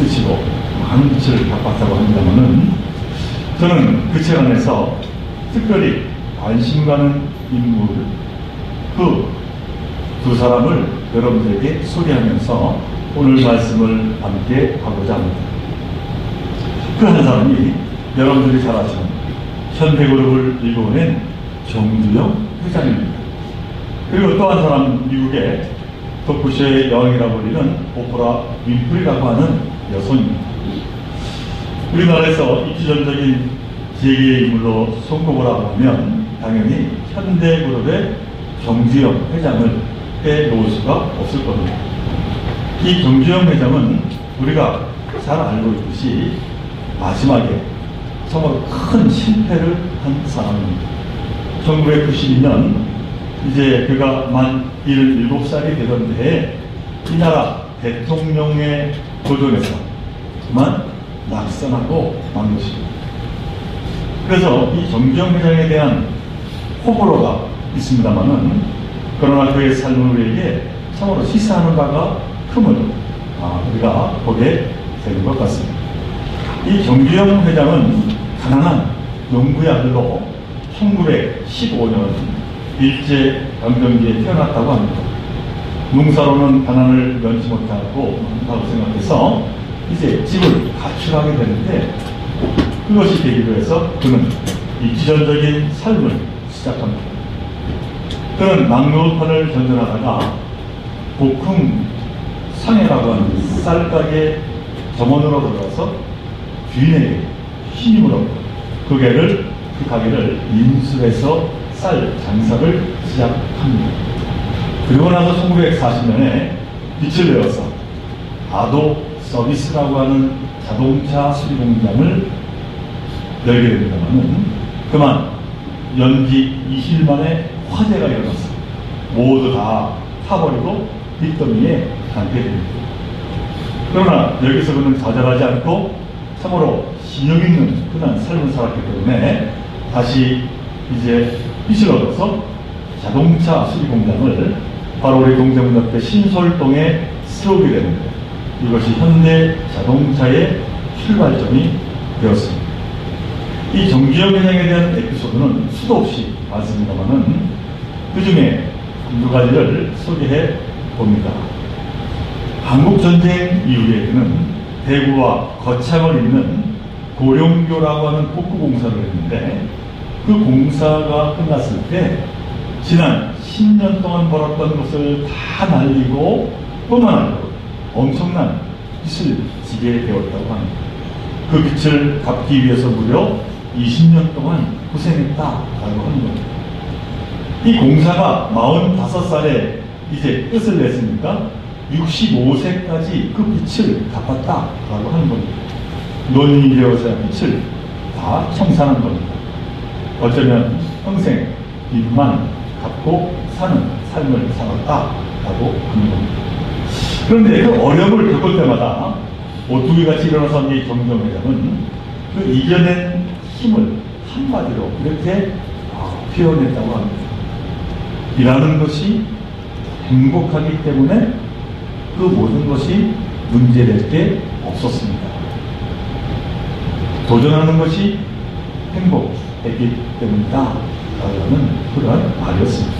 끝이고 많은 빛을 갚았다고 합니다만은, 저는 그 책 안에서 특별히 관심 가는 인물, 그 두 사람을 여러분들에게 소개하면서 오늘 말씀을 함께 하고자 합니다. 그 한 사람이 여러분들이 잘 아시는 현대그룹을 일궈낸 정두영 회장입니다. 그리고 또 한 사람, 미국의 토크쇼의 여왕이라고 불리는 오프라 윈프리라고 하는 여성입니다. 우리나라에서 입지전적인 재계의 인물로 손꼽으라고 하면 당연히 현대그룹의 정두영 회장을 빼놓을 수가 없을 겁니다. 이 정두영 회장은 우리가 잘 알고 있듯이 마지막에 정말 큰 실패를 한 사람입니다. 1992년 이제 그가 만 17살이 되던 해에 이 나라 대통령의 도전에서 그만 낙선하고 만 것입니다. 그래서 이 정두영 회장에 대한 호불호가 있습니다만은, 그러나 그의 삶을 우리에게 참으로 시사하는 바가 큼을 우리가 보게 되는 것 같습니다. 이 정두영 회장은 가난한 농부의 아들로 1915년 일제강점기에 태어났다고 합니다. 농사로는 가난을 면치 못하고 생각해서 이제 집을 가출하게 되는데, 그것이 계기로 해서 그는 입지전적인 삶을 시작합니다. 그는 막노판을 전전하다가 복흥 상해라고 하는 쌀가게 점원으로 들어가서 주인에게 신임을 얻고 그 가게를 인수해서 쌀 장사를 시작합니다. 그리고 나서 1940년에 빛을 내어서 아도 서비스라고 하는 자동차 수리 공장을 열게 됩니다만은, 그만 연기 20일 만에 화재가 일어났어 모두 다 타버리고 빚더미에 담게 됩니다. 그러나 여기서 그는 좌절하지 않고 참으로 신용 있는 흔한 삶을 살았기 때문에 다시 이제 빚을 얻어서 자동차 수리 공장을 바로 우리 동대문 옆에 신솔동에 세우게 되는데, 이것이 현대 자동차의 출발점이 되었습니다. 이 정두영 회장에 대한 에피소드는 수도 없이 많습니다만은, 그 중에 한두 가지를 소개해 봅니다. 한국전쟁 이후에 그는 대구와 거창을 잇는 고령교라고 하는 복구 공사를 했는데, 그 공사가 끝났을 때 지난 10년 동안 벌었던 것을 다 날리고 뿐만 아니라 엄청난 빚을 지게 되었다고 합니다. 그 빚을 갚기 위해서 무려 20년 동안 고생했다라고 하는 겁니다. 이 공사가 45살에 이제 끝을 냈으니까 65세까지 그 빚을 갚았다라고 하는 겁니다. 노인이 되어서야 빚을 다 청산한 겁니다. 어쩌면 평생 빚만 갚고 사는 삶을 살았다라고 하는 겁니다. 그런데 그 어려움을 겪을 때마다 오뚜기같이 일어나서 이 정두영 회장은 그 이겨낸 힘을 한마디로 이렇게 표현했다고 합니다. 일하는 것이 행복하기 때문에 그 모든 것이 문제될 게 없었습니다. 도전하는 것이 행복했기 때문이다 라고 하는 그러한 말이었습니다.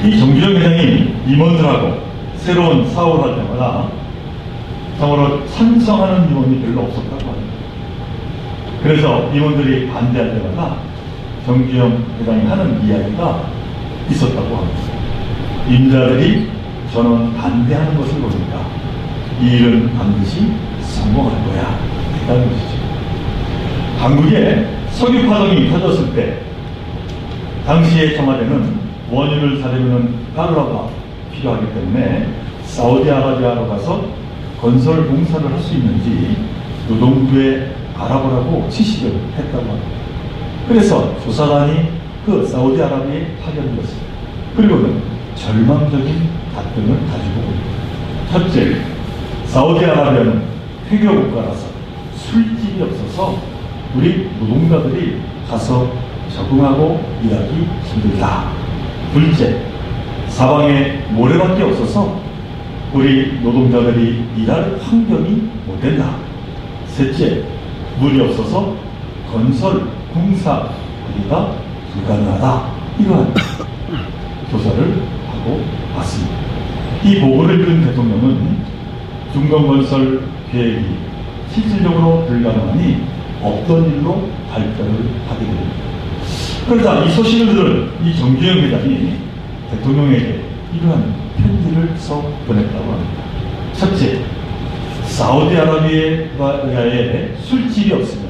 이 정두영 회장이 임원들하고 새로운 사업을 할 때마다 참으로 찬성하는 임원이 별로 없었다고 합니다. 그래서 임원들이 반대할 때마다 정두영 회장이 하는 이야기가 있었다고 합니다. 임자들이 저는 반대하는 것을 보니까 이 일은 반드시 성공할 거야 했다는 것이죠. 한국에 석유 파동이 터졌을 때 당시의 청와대는 원유를 사려면 달러가 필요하기 때문에 사우디아라비아로 가서 건설 공사를 할 수 있는지 노동부에 알아보라고 지시를 했다고 합니다. 그래서 조사단이 그 사우디아라비아에 파견되었습니다. 그리고는 절망적인 답변을 가지고 옵니다. 첫째, 사우디아라비아는 회교 국가라서 술집이 없어서 우리 노동자들이 가서 적응하고 일하기 힘들다. 둘째, 사방에 모래밖에 없어서 우리 노동자들이 일할 환경이 못 된다. 셋째, 물이 없어서 건설, 공사 하기가 불가능하다. 이러한 조사를 하고 왔습니다. 이 보고를 들은 대통령은 중동건설 계획이 실질적으로 불가능하니 없던 일로 발표를 하게 됩니다. 그러자 이 소식을 들은 이 정주영 회장이 대통령에게 이러한 편지를 써 보냈다고 합니다. 첫째, 사우디아라비아에 술집이 없으며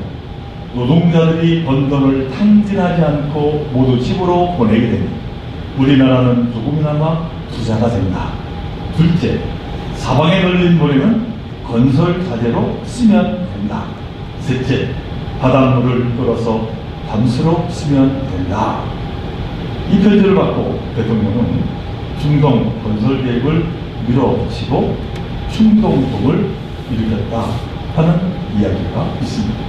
노동자들이 번 돈을 탕진하지 않고 모두 집으로 보내게 되니 우리나라는 조금이나마 부자가 된다. 둘째, 사방에 걸린 모래는 건설 자재로 쓰면 된다. 셋째, 바닷물을 끌어서 담수로 쓰면 된다. 이 편지를 받고 대통령은 중동 건설 계획을 밀어붙이고 충동통을 일으켰다 하는 이야기가 있습니다.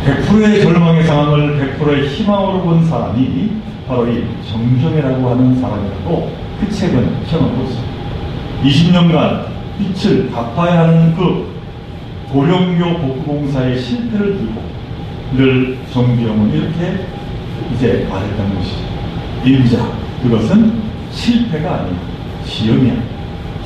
100%의 절망의 상황을 100%의 희망으로 본 사람이 바로 이 정주영이라고 하는 사람이라고 그 책은 평하고 있습니다. 20년간 빛을 갚아야 하는 그 고령교 복구공사의 실패를 들고 늘 정주영은 이렇게 이제 말했던 것이죠. 임자, 그것은 실패가 아니야. 시험이야.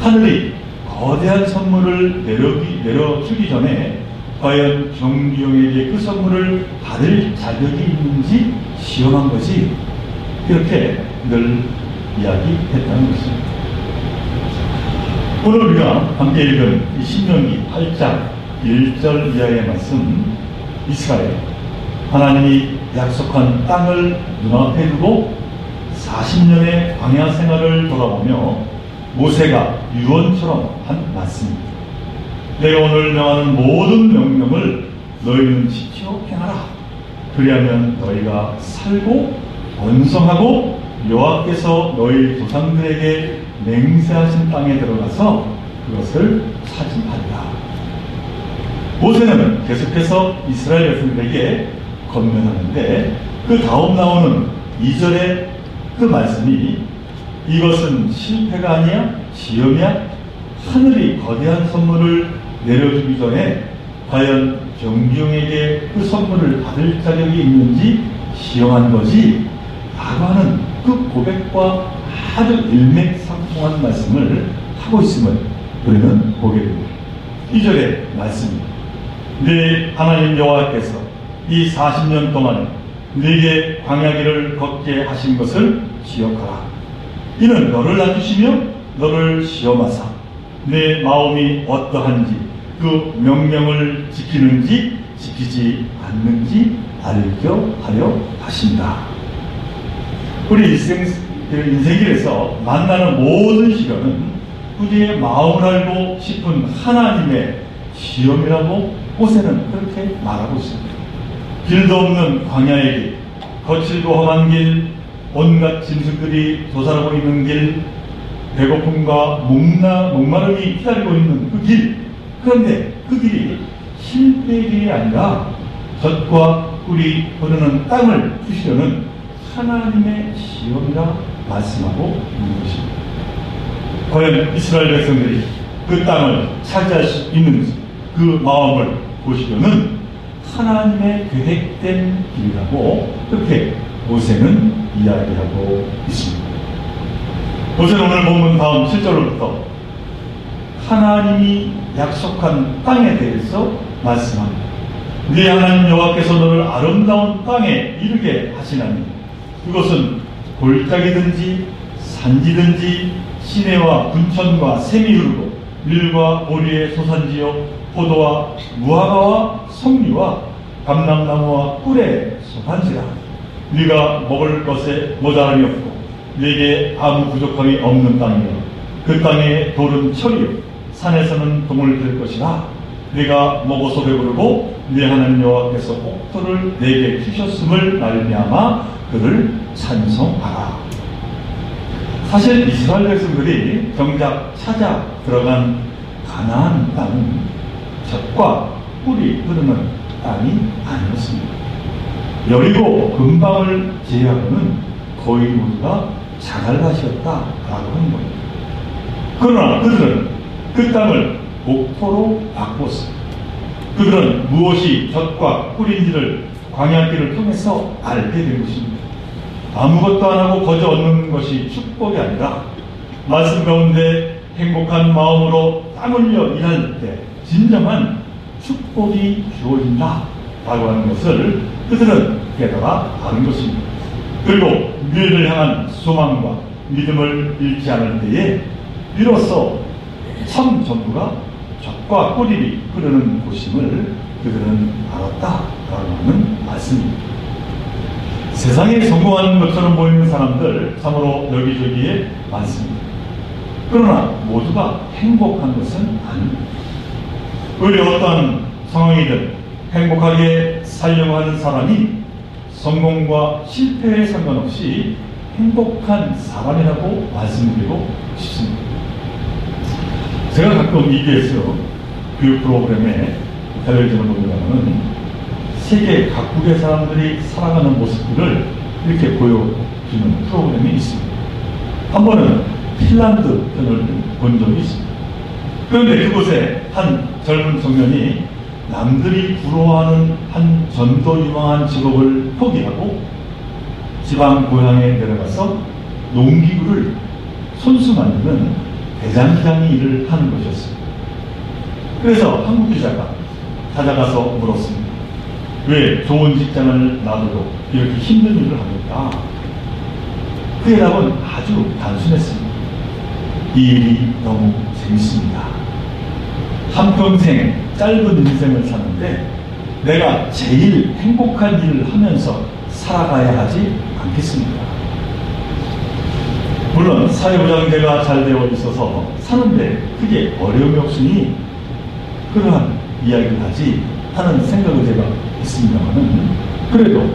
하늘이 거대한 선물을 내려주기 전에 과연 정주영에게 그 선물을 받을 자격이 있는지 시험한 거지. 이렇게 늘 이야기했다는 것입니다. 오늘 우리가 함께 읽은 이 신명기 8장 1절 이하의 말씀, 이스라엘 하나님이 약속한 땅을 눈앞에 두고 40년의 광야 생활을 돌아보며 모세가 유언처럼 한 말씀입니다. 내가 오늘 명하는 모든 명령을 너희는 지켜 행하라. 그리하면 너희가 살고 번성하고 여호와께서 너희 조상들에게 맹세하신 땅에 들어가서 그것을 차지하리라. 모세는 계속해서 이스라엘 백성들에게 권면하는데 그 다음 나오는 2절의 그 말씀이 이것은 실패가 아니야? 시험이야? 하늘이 거대한 선물을 내려주기 전에 과연 정주영에게 그 선물을 받을 자격이 있는지 시험한 거지 라고 하는 그 고백과 아주 일맥상통한 말씀을 하고 있음을 우리는 보게 됩니다. 2절의 말씀입니다. 네 하나님 여호와께서 이 40년 동안 네게 광야길을 걷게 하신 것을 기억하라. 이는 너를 낮추시며 너를 시험하사 내 마음이 어떠한지 그 명령을 지키는지 지키지 않는지 알게 하려 하신다. 우리 인생길에서 만나는 모든 시련은 우리의 마음을 알고 싶은 하나님의 시험이라고 모세는 그렇게 말하고 있습니다. 길도 없는 광야의 길, 거칠고 험한 길, 온갖 짐승들이 도살하고 있는 길, 배고픔과 목마름이 기다리고 있는 그 길. 그런데 그 길이 실패의 길이 아니라 젖과 꿀이 흐르는 땅을 주시려는 하나님의 시험이라 말씀하고 있는 것입니다. 과연 이스라엘 백성들이 그 땅을 차지할 수 있는지 그 마음을 보시려는 하나님의 계획된 길이라고 그렇게 모세는 이야기하고 있습니다. 모세는 오늘 본문 다음 7절로부터 하나님이 약속한 땅에 대해서 말씀합니다. 네 하나님 여호와께서 너를 아름다운 땅에 이르게 하시나니 그것은 골짜기든지 산지든지 시내와 군천과 샘이 흐르고 밀과 보리의 소산지요 포도와 무화과와 석류와 감람나무와 꿀의 소산지라. 네가 먹을 것에 모자람이 없고 네게 아무 부족함이 없는 땅이며 그 땅에 돌은 철이요 산에서는 동을 들 것이라. 네가 먹어서 배부르고 네 하나님 여호와께서 옥토를 네게 주셨음을 말미암아 그를 찬송하라. 사실 이스라엘 백성들이 정작 찾아 들어간 가나안 땅은 젖과 꿀이 흐르는 땅이 아니었습니다. 여리고 근방을 제외하고는 거의 모두가 자갈밭이었다라고 하는 겁니다. 그러나 그들은 그 땅을 목토로 바꿨습니다. 그들은 무엇이 젖과 꿀인지를 광야길을 통해서 알게 된 것입니다. 아무것도 안 하고 거저 얻는 것이 축복이 아니라 말씀 가운데 행복한 마음으로 땀 흘려 일할 때 진정한 축복이 주어진다 라고 하는 것을 그들은 깨달아 아는 것입니다. 그리고 미래를 향한 소망과 믿음을 잃지 않을 때에 비로소 참 전부가 젖과 꿀이 흐르는 곳임을 그들은 알았다라고 하는 말씀입니다. 세상에 성공하는 것처럼 보이는 사람들 참으로 여기저기에 많습니다. 그러나 모두가 행복한 것은 아닙니다. 오히려 어떤 상황이든 행복하게 살려고 하는 사람이 성공과 실패에 상관없이 행복한 사람이라고 말씀드리고 싶습니다. 제가 가끔 EBS 교육 프로그램에 텔레비전을 보려면 세계 각국의 사람들이 살아가는 모습들을 이렇게 보여주는 프로그램이 있습니다. 한 번은 핀란드 편을 본 적이 있습니다. 그런데 그곳에 한 젊은 청년이 남들이 부러워하는 한 전도 유망한 직업을 포기하고 지방 고향에 내려가서 농기구를 손수 만드는 대장장이 일을 하는 것이었습니다. 그래서 한국 기자가 찾아가서 물었습니다. 왜 좋은 직장을 놔두고 이렇게 힘든 일을 합니까? 그의 답은 아주 단순했습니다. 이 일이 너무 재밌습니다. 한평생 짧은 인생을 사는데 내가 제일 행복한 일을 하면서 살아가야 하지 않겠습니까? 물론 사회보장제가 잘 되어 있어서 사는데 크게 어려움이 없으니 그러한 이야기를 하지 하는 생각을 제가 했습니다만은 그래도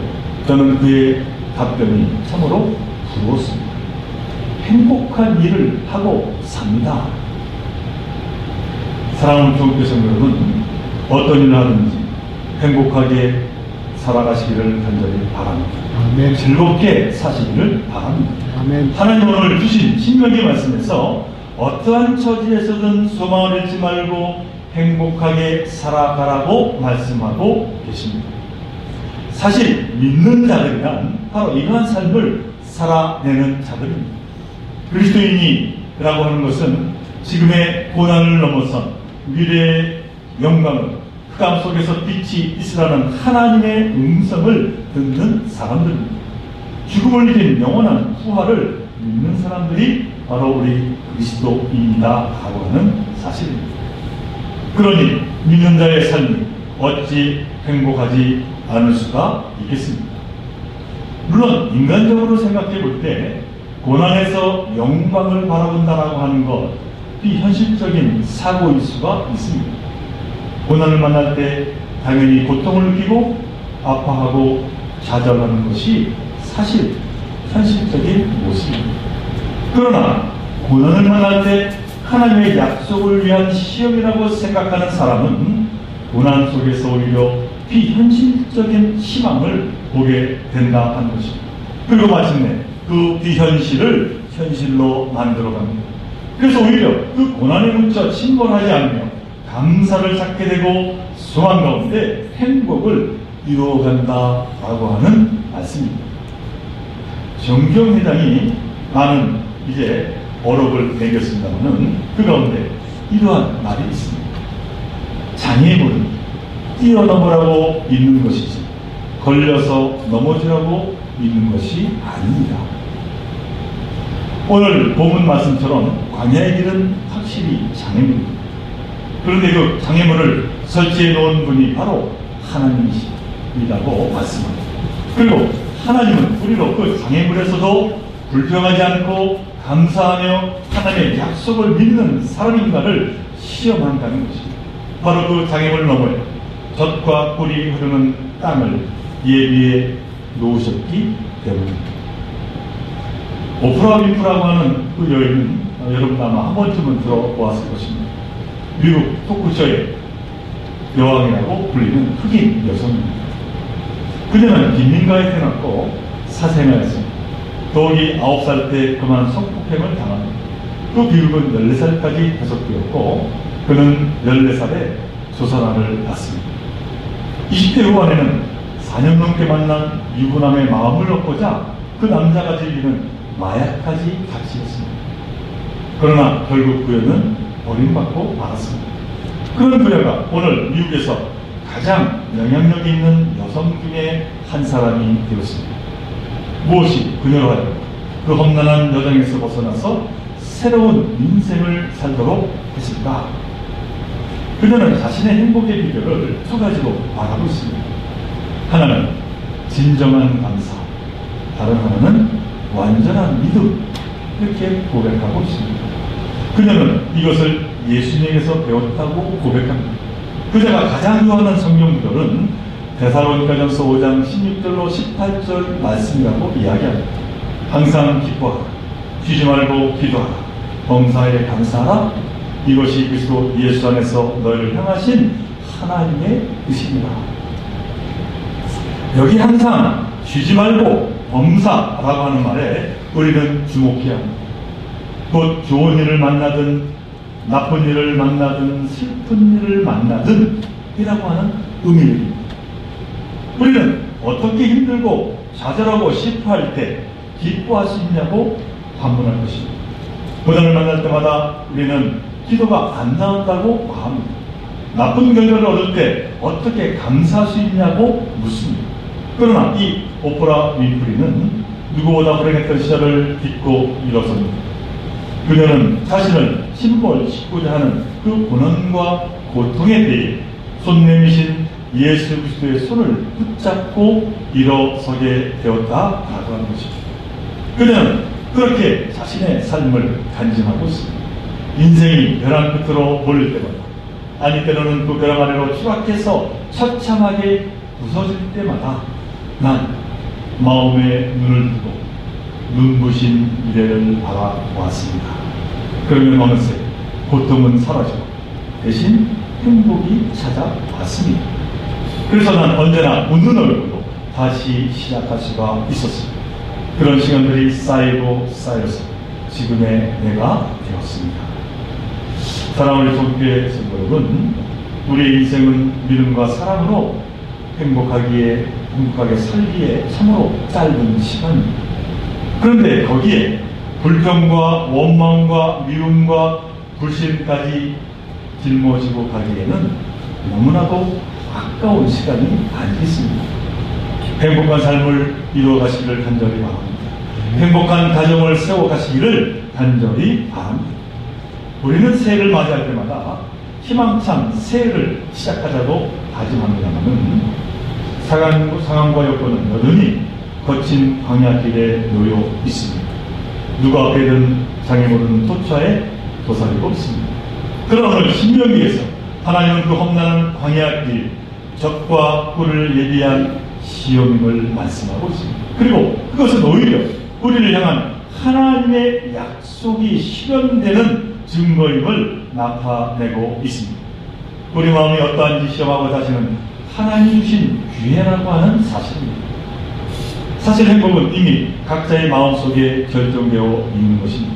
저는 그의 답변이 참으로 부러웠습니다. 행복한 일을 하고 삽니다. 사랑하는 교우께서 여러분, 어떤 일을 하든지 행복하게 살아가시기를 간절히 바랍니다. 아멘. 즐겁게 사시기를 바랍니다. 아멘. 하나님 오늘 주신 신명기 말씀에서 어떠한 처지에서든 소망을 잃지 말고 행복하게 살아가라고 말씀하고 계십니다. 사실 믿는 자들이란 바로 이러한 삶을 살아내는 자들입니다. 그리스도인이라고 하는 것은 지금의 고난을 넘어선 미래의 영광을 흑암 속에서 빛이 있으라는 하나님의 음성을 듣는 사람들입니다. 죽음을 이긴 영원한 부활을 믿는 사람들이 바로 우리 그리스도인이다 하고 하는 사실입니다. 그러니 믿는 자의 삶이 어찌 행복하지 않을 수가 있겠습니까? 물론 인간적으로 생각해 볼 때 고난에서 영광을 바라본다라고 하는 것 비현실적인 사고일 수가 있습니다. 고난을 만날 때 당연히 고통을 느끼고 아파하고 좌절하는 것이 사실 현실적인 모습입니다. 그러나 고난을 만날 때 하나님의 약속을 위한 시험이라고 생각하는 사람은 고난 속에서 오히려 비현실적인 희망을 보게 된다 하는 것입니다. 그리고 마침내 그 비현실을 현실로 만들어갑니다. 그래서 오히려 그 고난에 묻혀 침몰하지 않으며 감사를 찾게 되고 소망 가운데 행복을 이루어간다라고 하는 말씀입니다. 정경회장이 많은 이제 어록을 매겼습니다만은 그 가운데 이러한 말이 있습니다. 장애물은 뛰어넘으라고 믿는 것이지 걸려서 넘어지라고 믿는 것이 아닙니다. 오늘 본문 말씀처럼 광야의 길은 확실히 장애물입니다. 그런데 그 장애물을 설치해 놓은 분이 바로 하나님이시라고 말씀합니다. 그리고 하나님은 우리로 그 장애물에서도 불평하지 않고 감사하며 하나님의 약속을 믿는 사람인가를 시험한다는 것입니다. 바로 그 장애물 너머에 젖과 꿀이 흐르는 땅을 예비해 놓으셨기 때문입니다. 오프라 윈프라고 하는 그 여인은 여러분 아마 한 번쯤은 들어보았을 것입니다. 미국 토크쇼의 여왕이라고 불리는 흑인 여성입니다. 그녀는 빈민가에 태어났고 사생아였습니다. 더욱이 9살 때 그만 성폭행을 당합니다. 그 비극은 14살까지 계속되었고 그는 14살에 조선아를 낳습니다. 20대 후반에는 4년 넘게 만난 유부남의 마음을 얻고자 그 남자가 즐기는 마약까지 같이 했습니다. 그러나 결국 그녀는 버림받고 말았습니다. 그런 그녀가 오늘 미국에서 가장 영향력 있는 여성 중에 한 사람이 되었습니다. 무엇이 그녀로 하여금 그 험난한 여정에서 벗어나서 새로운 인생을 살도록 했을까? 그녀는 자신의 행복의 비결을 두 가지로 말하고 있습니다. 하나는 진정한 감사, 다른 하나는 완전한 믿음, 이렇게 고백하고 있습니다. 그녀는 이것을 예수님에게서 배웠다고 고백합니다. 그녀가 가장 좋아하는 성경 구절은 데살로니가전서 5장 16절로 18절 말씀이라고 이야기합니다. 항상 기뻐하라, 쉬지 말고 기도하라, 범사에 감사하라, 이것이 그리스도 예수 안에서 너희를 향하신 하나님의 뜻입니다. 여기 항상 쉬지 말고 범사라고 하는 말에 우리는 주목해야 합니다. 곧 좋은 일을 만나든 나쁜 일을 만나든 슬픈 일을 만나든 이라고 하는 의미입니다. 우리는 어떻게 힘들고 좌절하고 실패할 때 기뻐할 수 있냐고 반문할 것입니다. 고난을 만날 때마다 우리는 기도가 안 나온다고 말합니다. 나쁜 결과를 얻을 때 어떻게 감사할 수 있냐고 묻습니다. 그러나 이 오프라 윈프리는 누구보다 불행했던 시절을 딛고 일어섭니다. 그녀는 자신을 침몰시키고자 하는 그 고난과 고통에 대해 손 내미신 예수 그리스도의 손을 붙잡고 일어서게 되었다라고 하는 것입니다. 그녀는 그렇게 자신의 삶을 간증하고 있습니다. 인생이 벼랑 끝으로 몰릴 때마다, 아니 때로는 그 벼랑 아래로 추락해서 처참하게 부서질 때마다 난 마음에 눈을 뜨고 눈부신 미래를 바라보았습니다. 그러면 어느새 고통은 사라지고 대신 행복이 찾아왔습니다. 그래서 난 언제나 웃는 얼굴로 다시 시작할 수가 있었습니다. 그런 시간들이 쌓이고 쌓여서 지금의 내가 되었습니다. 사랑하는 성교회 성도 여러분, 우리의 인생은 믿음과 사랑으로 행복하게 살기에 참으로 짧은 시간입니다. 그런데 거기에 불평과 원망과 미움과 불신까지 짊어지고 가기에는 너무나도 아까운 시간이 아니겠습니까? 행복한 삶을 이루어가시기를 간절히 바랍니다. 행복한 가정을 세워가시기를 간절히 바랍니다. 우리는 새해를 맞이할 때마다 희망찬 새해를 시작하자고 다짐합니다만은 상황과 여건은 여전히 거친 광야길에 놓여 있습니다. 누가 앞에든 장애 모르는 토차에 도사리고 있습니다. 그러나 오늘 신명기에서 하나님은 그 험난한 광야길, 적과 꿀을 예비한 시험임을 말씀하고 있습니다. 그리고 그것은 오히려 우리를 향한 하나님의 약속이 실현되는 증거임을 나타내고 있습니다. 우리 마음이 어떠한지 시험하고 자신은 하나님이 주신 기회라고 하는 사실입니다. 사실 행복은 이미 각자의 마음속에 결정되어 있는 것입니다.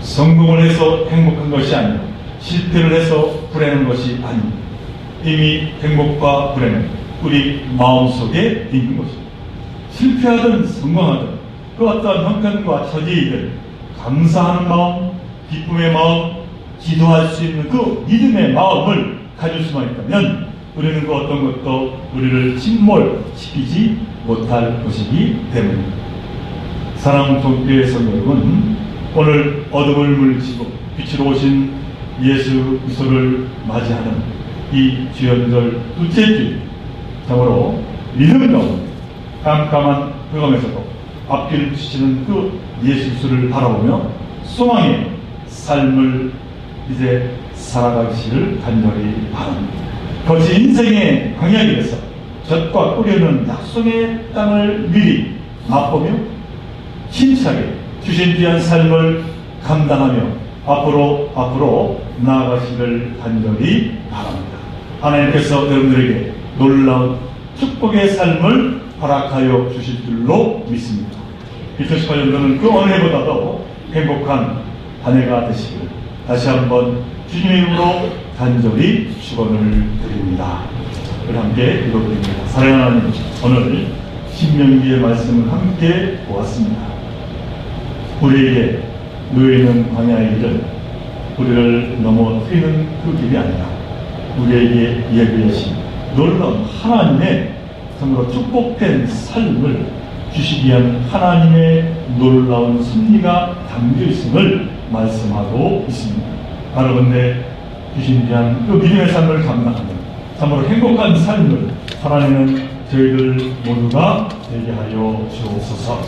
성공을 해서 행복한 것이 아니라 실패를 해서 불행한 것이 아닙니다. 이미 행복과 불행은 우리 마음속에 있는 것입니다. 실패하든 성공하든 그 어떠한 형편과 처지이든 감사하는 마음, 기쁨의 마음, 기도할 수 있는 그 믿음의 마음을 가질 수만 있다면 우리는 그 어떤 것도 우리를 침몰시키지 못할 것이기 때문입니다. 사랑하는 교회 성도 여러분, 오늘 어둠을 물리치고 빛으로 오신 예수 그리스도를 맞이하는 이 주연절 둘째 주, 참으로 믿음 가운데 깜깜한 흑암에서도 앞길을 비추시는 그 예수 그리스도를 바라보며 소망의 삶을 이제 살아가시를 간절히 바랍니다. 거친 인생의 광야길에서 젖과 꿀이 흐르는 약속의 땅을 미리 맛보며 힘차게 주신 귀한 삶을 감당하며 앞으로 나아가시를 간절히 바랍니다. 하나님께서 여러분들에게 놀라운 축복의 삶을 허락하여 주실 줄로 믿습니다. 2018년도는 그 어느 해보다도 행복한 한 해가 되시길 다시 한번 주님의 이름으로 간절히 축원을 드립니다. 우리 함께 읽어드립니다. 사랑하는 하나님, 오늘 신명기의 말씀을 함께 보았습니다. 우리에게 놓여있는 광야의 길은 우리를 넘어뜨리는 그 길이 아니라 우리에게 이야기하신 놀라운 하나님의 정말로 축복된 삶을 주시기 위한 하나님의 놀라운 섭리가 담겨 있음을 말씀하고 있습니다. 바로 근데 주신 귀한 그 믿음의 삶을 감당하는 참으로 행복한 삶을 살아내는 저희들 모두가 되게 하여 주옵소서.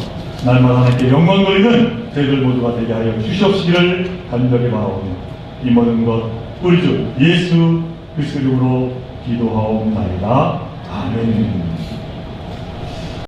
날마다 하나님께 영광 돌리는 저희들 모두가 되게 하여 주시옵시기를 간절히 바라오며 이 모든 것 우리 주 예수 그리스도 이름으로 기도하옵나이다. 아멘.